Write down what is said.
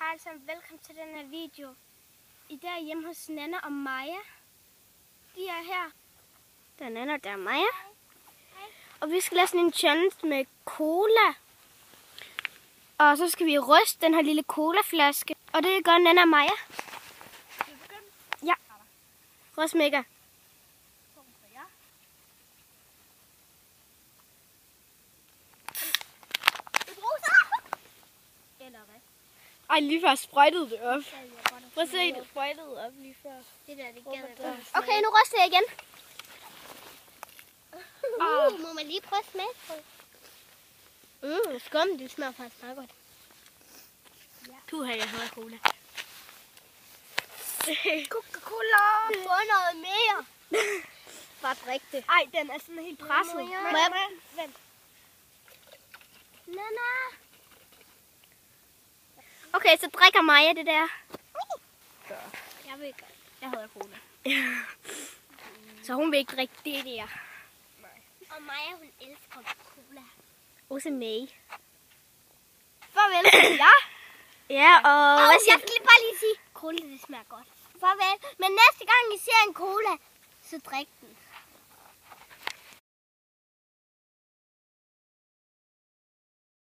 Hej alle sammen, velkommen til den her video. I dag er hjemme hos Nana og Maja. De er her. Der er Nana, der er Maja. Hej. Og vi skal lave sådan en challenge med cola. Og så skal vi ryste den her lille colaflaske. Og det gør Nana og Maja. Ja. Ryst mega. Ej, lige før sprøjtede det op. Prøv at se, det sprøjtede op lige før. Det der, det gælder godt. Okay, nu ryster jeg igen. Må man lige prøve at smage på det? Skum, det smager faktisk meget godt. Puha, jeg hader cola. Coca-Cola! Få noget mere. Bare drik det. Ej, den er sådan helt presset. Vent. Nana! Okay, så drikker Maja det der. Jeg vil ikke. Jeg hader cola. Så hun vil ikke drikke det der. Nej. Og Maja, hun elsker cola. Også mig. Farvel. Ja. Ja, og jeg skal lige bare lige sige, cola det smager godt. Farvel. Men næste gang I ser en cola, så drik den.